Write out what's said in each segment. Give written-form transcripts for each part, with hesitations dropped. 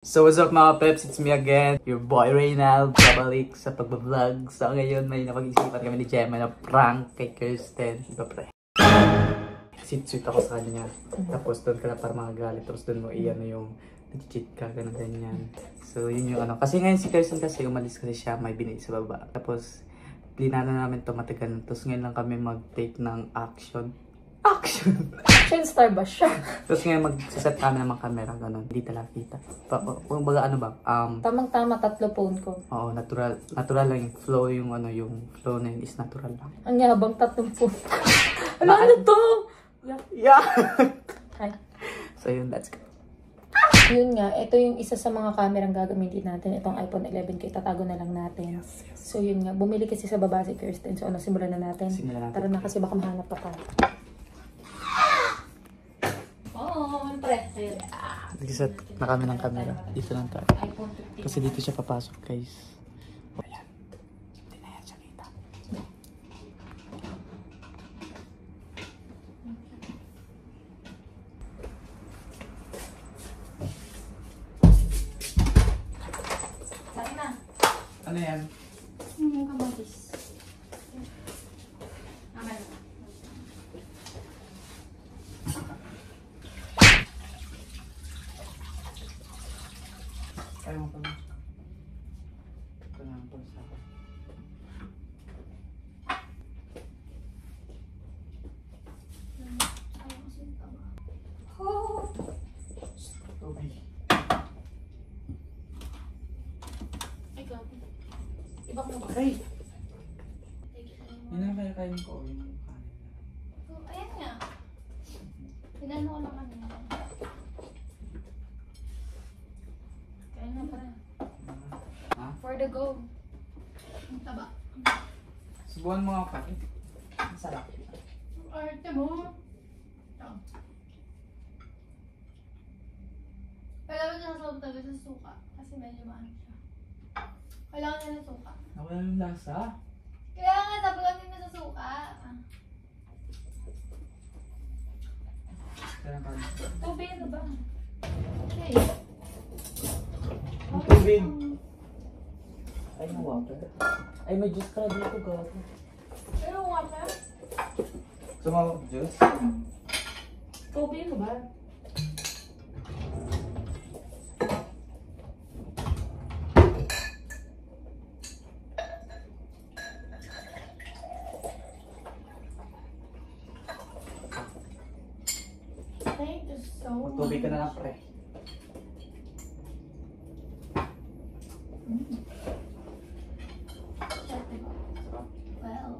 So what's up mga peps, it's me again, your boy Reynald, babalik sa pagbablog. So ngayon may napag-isipan kami ni Gemma na prank kay Kirsten. Diba pre? Sweet ako sa kanya. Tapos doon ka na para mga galit. Tapos doon mo iyan yung nag-cheat ka, ganun ganyan. So yun yung ano. Kasi ngayon si Kirsten kasi umalis kasi siya, may binili sa baba. Tapos plinano namin ito matagal. Tapos ngayon lang kami mag-take ng action. Action star ba siya? Tapos ngayon mag-set kami ng mga camera, gano'n. Hindi talaga kita. Kung baga ano ba? Tamang-tama, 3 phone ko. Oo, natural lang yung flow, yung ano, yung flow na yun is natural lang. Ang yabang 3 phone. Ano to? Yeah! Hi. So yun, let's go. Yun nga, ito yung isa sa mga kamerang gagamitin natin. Itong iPhone 11 ko, itatago na lang natin. Yes. So yun nga, bumili kasi sa baba si Kirsten. So ano, simulan na natin. Tara na kasi baka mahanap pa ka. Nag-set na kami ng camera. Dito lang tayo. Kasi dito siya papasok, guys. Ayan. Hindi na yan siya kita. Saan na? Ano yan? Yung kamatis. Ayaw mo pa na. Ito na ang pulsa ko. Tubig. Ikaw. Iba ko ba? Ay! Yun na kaya kain ko. Yung kanin. Ayan nga. Pinano ko lang kanina. Kain na para. Ha? For the go. Ang taba. Subuhan mo nga kain. Ang sarap. Arte mo. Ito. Kailangan niya sa talaga sa suka. Kasi medyo maano siya. Kailangan niya ng suka. Nawala yung lasa. Kaya nga, sabi kasi na sa suka. Kaya ka na. Tubig na ba? Okay. Ang tubig. Ay, no water. Ay, may juice ka dito, gato. Pero water? Sumawag juice? Tubig na ba? Thank you so much. Magtubig ka na lang, pre. Well,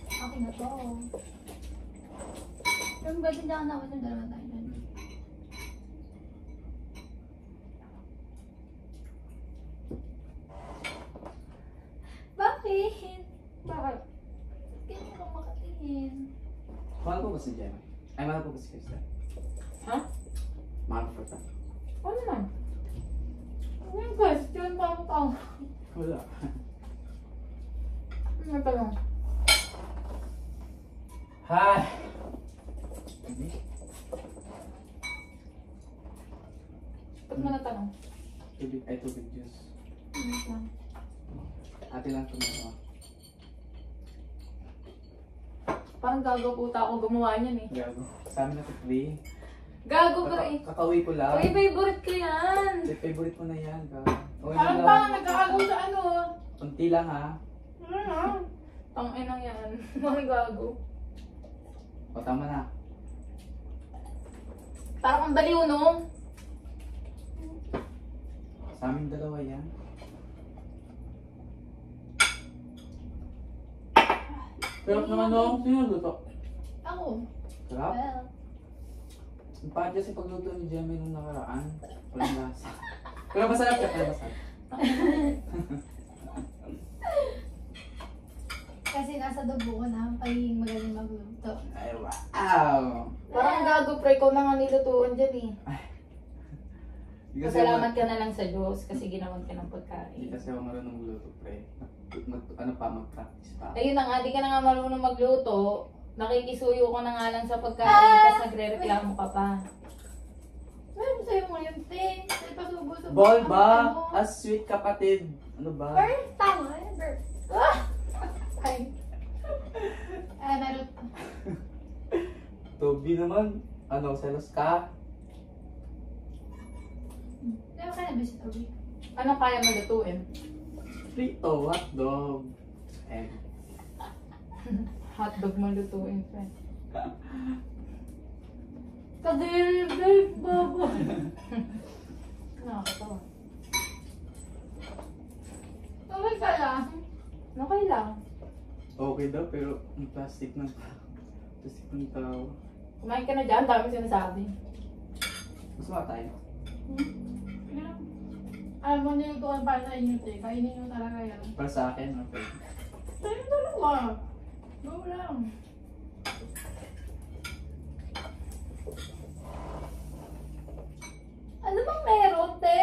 ako na to. Yung ba din ako naman yung dalawa tayo dyan? Bakit? Bakit? Kaya ko makatingin. Mahal po ba si Gemma? Ay, mahal po ba si Krista? Ha? Mahal po ba? Ano na? Ano yung question? Parang tao. Wala. Ano ba lang? Hi! Ba't mo natanong? Tubig, ay tubig juice. Ano lang? Ate lang tumawa. Parang gago puta ako gumawa niyan eh. Gago. Sa amin na tukli. Gago ka eh. Kakauwi ko lang. Uy, favorite ko yan. Favorite mo na yan, gago. Okay Parang na pa, lang. nagkakagaw sa ano. Kunti lang ha. Tangin yan. Mga gago. O tama na. Parang kang baliw, no? Sa amin dalawa yan. Sarap naman no? Sino luto? Ako. Sarap? Well. Ang pahit kasi pagluto ni Gemma nung nakaraan. Walang lasa. Pero masarap siya, pero masarap. Kasi nasa dugo ko na ang pagiging magaling magluto. Ay, wow! Parang gago, pre, ko na nga nilutuan dyan eh. Di kasi Pasalamat ka na lang sa Diyos kasi ginawan ka ng Hindi pagkain. kasi ako marunong magluto, pre. Mag-practice pa. Ayun na nga, di ka na nga marunong magluto. Nakikisuyo ko na nga lang sa pagkain, tapos nagre-reklamo ka pa. Sabi sa'yo mo yun, te. May pasubo-subo. Ball ang ba? mata mo. As sweet kapatid. Ano ba? Bird, tama eh, bird. Ah! Ay. Meron. Toby naman. Ano, selos ka? Pero ka na ba si Toby? Anong kaya mo lutuin? Prito, hotdog. Egg. Hotdog mo lutuin, friend. Kadiri, babe, baba. Nakakatawa. Tawag ka lang. Okay lang. Okay daw, pero yung plastic ng tao. Kumain ka na dyan, dami sinasabi. Gusto ba tayo? Alam mo, nilutuan para sa inyo, te. Kainin nyo talaga yan. Para sa akin, okay. Tayo dalawa. Go lang. Ano bang meron, te?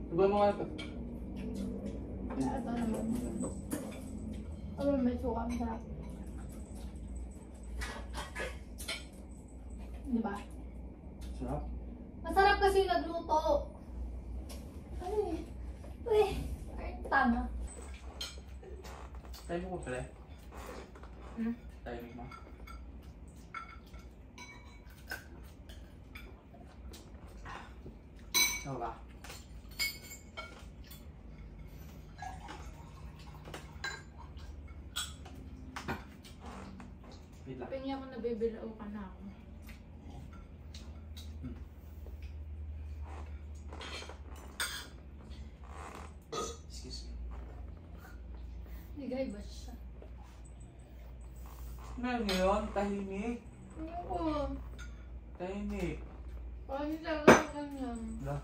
Diba mga... Ito naman. Ano may suka, masarap. Diba? Sarap? Masarap kasi yung nagluto. Ay, ay, tama. Tayo mo ko pala. Hmm? Tayo mo. Ano ba? Wait lang. Pinya ko nabibilao ka na ako. Excuse me. Ligay ba siya? Meron yun? Tahimik. Oo. Tahimik. Ano talaga ganyan? Wala.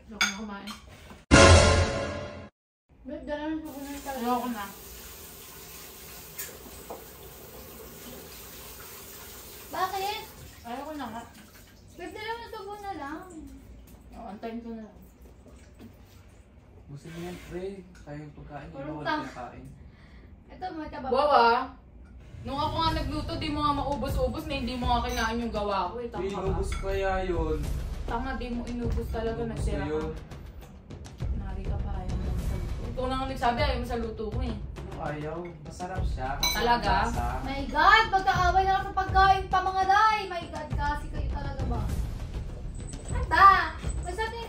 Ayoko na kumain. Babe, dala na sa kunan talaga. Ayoko na. Bakit? Ayoko na nga. Babe, dala na tubo na lang. O, antayin ko na lang. Gusto niyo yan, pre. Tayo yung pagkain. Hindi Parang ako tang- kinakain. Ito, may kababa. Wawa! Nung ako nga nagluto, di mo nga maubos-ubos na hindi mo nga kinain yung gawa ko. Eh, tama ka. Pinubos kaya yun. Tama, di mo inubos talaga. Inubos Nagsira ko ka. yun. Nari ka pa, ayaw mo sa luto. Ikaw na nga nagsabi, ayaw mo sa luto ko eh. Ayaw. Masarap siya. Kasi Talaga? lasa. My God, magkaaway na lang sa pagkain pa mga day. My God, kasi kayo talaga ba? Ata!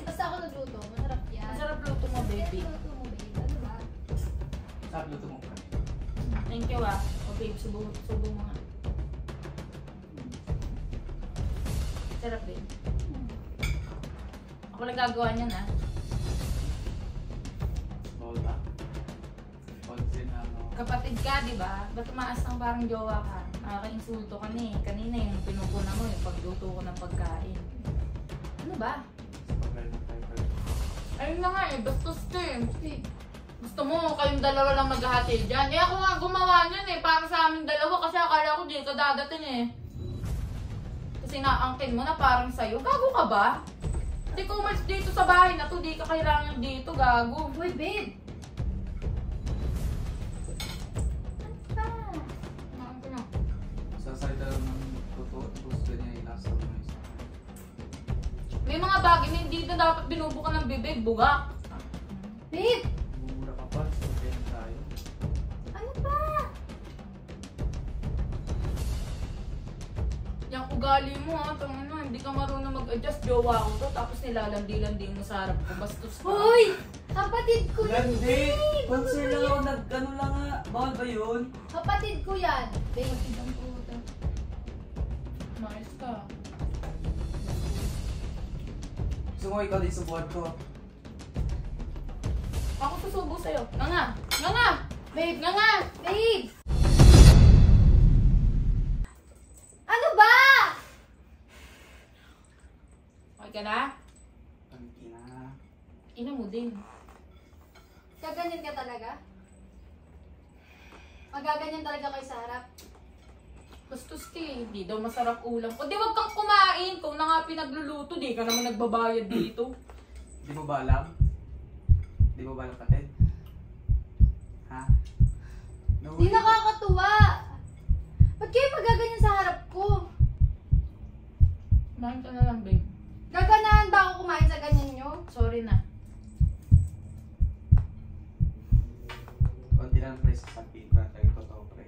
Basta ako nagluto. Masarap yan. Masarap luto mo, baby. Luto mo, babe. Ano ba? Sarap luto mo, pre. Thank you ah. O babe, subo mo nga. Sarap din. Ako nagagawa niyan ah. Bawal ba? Konsin na ano. Kapatid ka, di ba? Ba't tumaas ng parang jowa ka? Nakaka-insulto ka na eh. Kanina yung pinupuna mo yung pagluto ko ng pagkain. Ano ba? Pagkain na tayo pala. Ayun na nga eh, bastos ka eh. Gusto mo, kayong dalawa lang maghahatid dyan. Eh ako nga gumawa niyan eh, para sa amin dalawa kasi akala ko dito dadating eh. Kasi naangkin mo na parang sa'yo. Gago ka ba? Hindi ko umalis dito sa bahay na to, di ka kailangan dito, gago. Uy, babe! Ata! Naangkin na. Sasalita lang ng totoo. Gusto niya ilasa mo na isa. May mga bagay na hindi na dapat binubukan ng bibig, bugak. Babe! Mumura ka pa. Sabihin tayo. Ano ba? Yung ugali mo ha, tangina, hindi ka marunong mag-adjust, jowa ko to, tapos nilalandi-landi mo sa harap ko, bastos ka. Hoy! Kapatid ko yan! Hindi! Concern lang ako. Nag-ano lang nga. Bawal ba yun? Kapatid ko yan! Babe, ibang puta. Mais ka. Gusto mo ikaw din subuhan ko. Ako susubo sa'yo. Nga nga! Nga nga! Babe! Nga nga! Babe! Ano ba? Okay ka na? Ang ina. Ina mo din. Gaganyan ka talaga? Magaganyan talaga kayo sa harap? Bastos ka eh. Hindi daw masarap ulam. O di wag kang kumain. Kung na nga pinagluluto, di ka naman nagbabayad dito. Di mo ba alam? Di mo ba kapatid? Ha? Di nakakatuwa. Ba't kayo magaganyan sa harap ko? Kumain ka na lang, babe. Gaganahan ba ako kumain sa ganyan nyo? Sorry na. Kunti lang pre, sasabihin ko natin yung totoo pre.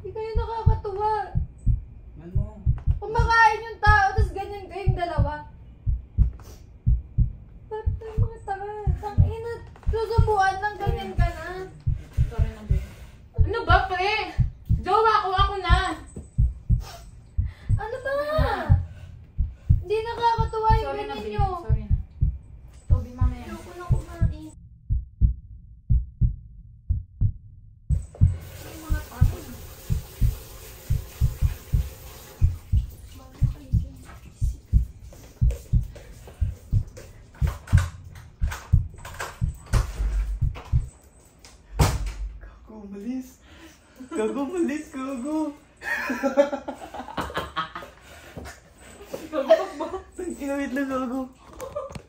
Di kayo nakakatuwa. Man mo. Kumakain yung tao, tapos ganyan kayong dalawa. Ba't tayo mga tanga? Tangina, susubuan lang, ganyan ka na. Sorry na, babe. Ano ba, pre? Jowa ko, ako na. Ano ba? Hindi nakakatuwa yung Sorry na, ganyan babe. nyo. Sorry na. Toby, mamaya. Ayoko na kumain. Ay, mga tao. Bago kayo siya. Gago, umalis. Gago, umalis. Gago. Gagawag ba? Inawit lang, gago.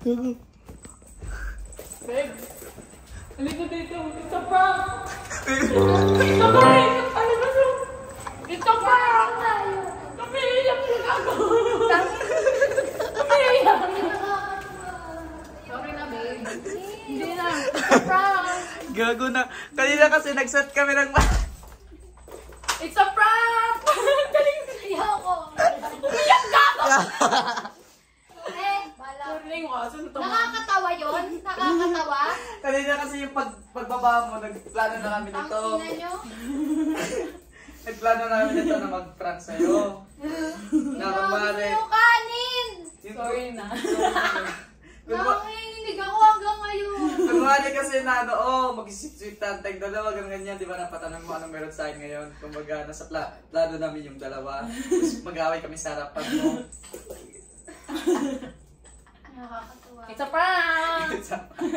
Gago. Babe. Halika dito. It's a prank. It's a prank. Ano ba ito? It's a prank. Umiiyak yung gago. Umiiyak. Sorry na, babe. Hindi na. It's a prank. Gago na. Kanina kasi nag-set kami ng It's a prank. Galing. Ayoko. Umiiyak gago. Eh, bala. Sorry mo. Asan ito? Nakakatawa yun? Nakakatawa? Kanina kasi yung pagbaba mo, nagplano na kami Ang nito. ina nyo? Nagplano na kami nito na mag-prank sa'yo. Na kumari. Yung kanin! Sorry na. Nakanginig ako hanggang ngayon. Kumari kasi na mag-sweet tantay dalawa, ganyan, di ba napatanong mo anong meron sa akin ngayon. Kumbaga, nasa plano namin yung dalawa. Tapos mag-away kami sa harapan mo. Nakakatawa. It's a prank.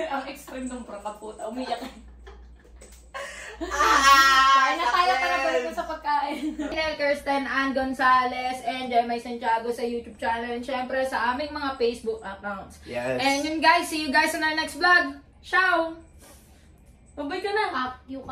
Ang extreme ng prank ka puta. Umiyak. Kain na tayo para balik ko sa pagkain. Kirsten Ann Gonzalez and Jemay Santiago sa YouTube channel and syempre sa aming mga Facebook accounts. Yes. And yun guys, see you guys in our next vlog. Ciao! Babay ka na. Fuck you ka.